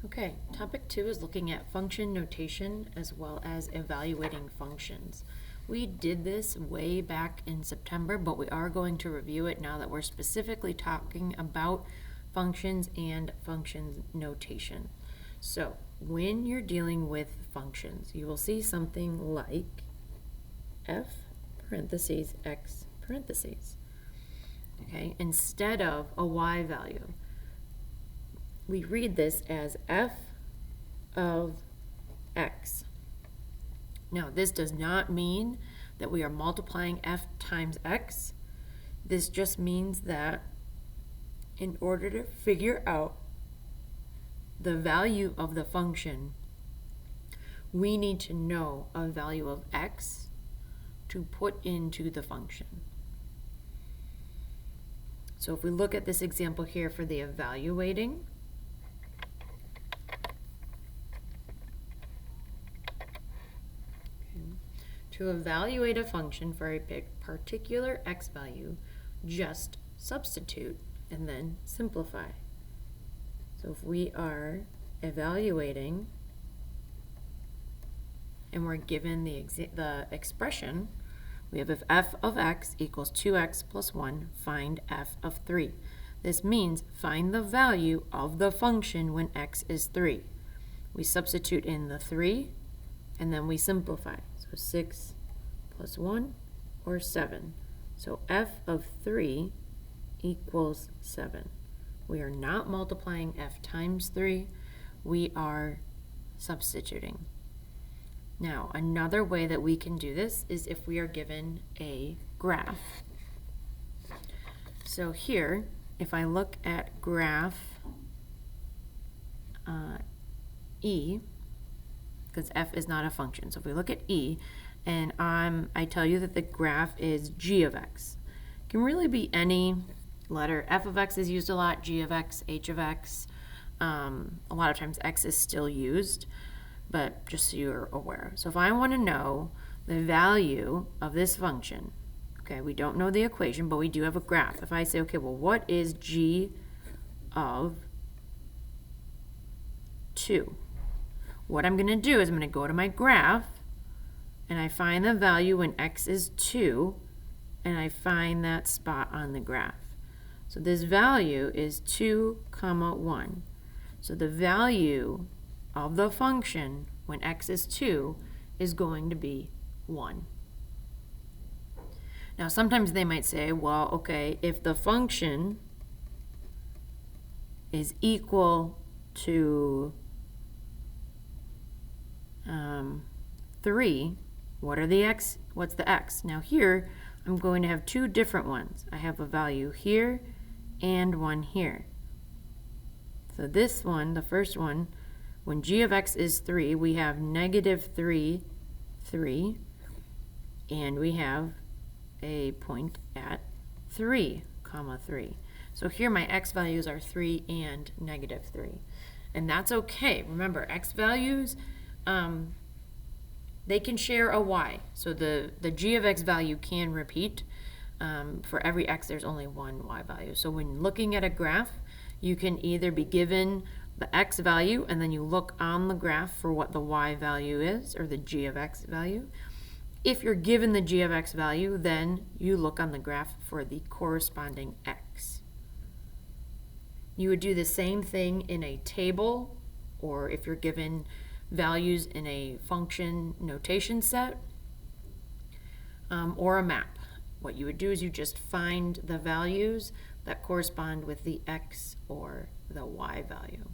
Okay, topic 2 is looking at function notation as well as evaluating functions. We did this way back in September, but we are going to review it now that we're specifically talking about functions and function notation. So, when you're dealing with functions, you will see something like f parentheses x parentheses. Okay, instead of a y value. We read this as f of x. Now, this does not mean that we are multiplying f times x. This just means that in order to figure out the value of the function, we need to know a value of x to put into the function. So if we look at this example here for the evaluating, to evaluate a function for a particular x value, just substitute and then simplify. So if we are evaluating and we're given the expression, we have if f of x equals 2x plus 1, find f of 3. This means find the value of the function when x is 3. We substitute in the 3 and then we simplify. So 6 plus 1 or 7. So f of 3 equals 7. We are not multiplying f times 3. We are substituting. Now, another way that we can do this is if we are given a graph. So here, if I look at graph E, because f is not a function. So if we look at E, and I tell you that the graph is g of x. It can really be any letter. F of x is used a lot, g of x, h of x. A lot of times x is still used, but just so you're aware. So if I want to know the value of this function, okay, we don't know the equation, but we do have a graph. If I say, okay, well, what is g of 2? What I'm going to do is I'm going to go to my graph, and I find the value when x is 2, and I find that spot on the graph. So this value is 2, 1. So the value of the function when x is 2 is going to be 1. Now sometimes they might say, well, okay, if the function is equal to 3, what's the x? Now here, I'm going to have two different ones. I have a value here and one here. So this one, the first one, when g of x is 3, we have negative 3, 3, and we have a point at 3, 3. So here my x values are 3 and negative 3. And that's okay. Remember, x values, they can share a y. So the g of x value can repeat. For every x, there's only one y value. So when looking at a graph, you can either be given the x value, and then you look on the graph for what the y value is, or the g of x value. If you're given the g of x value, then you look on the graph for the corresponding x. You would do the same thing in a table, or if you're given values in a function notation set, or a map. What you would do is you just find the values that correspond with the x or the y value.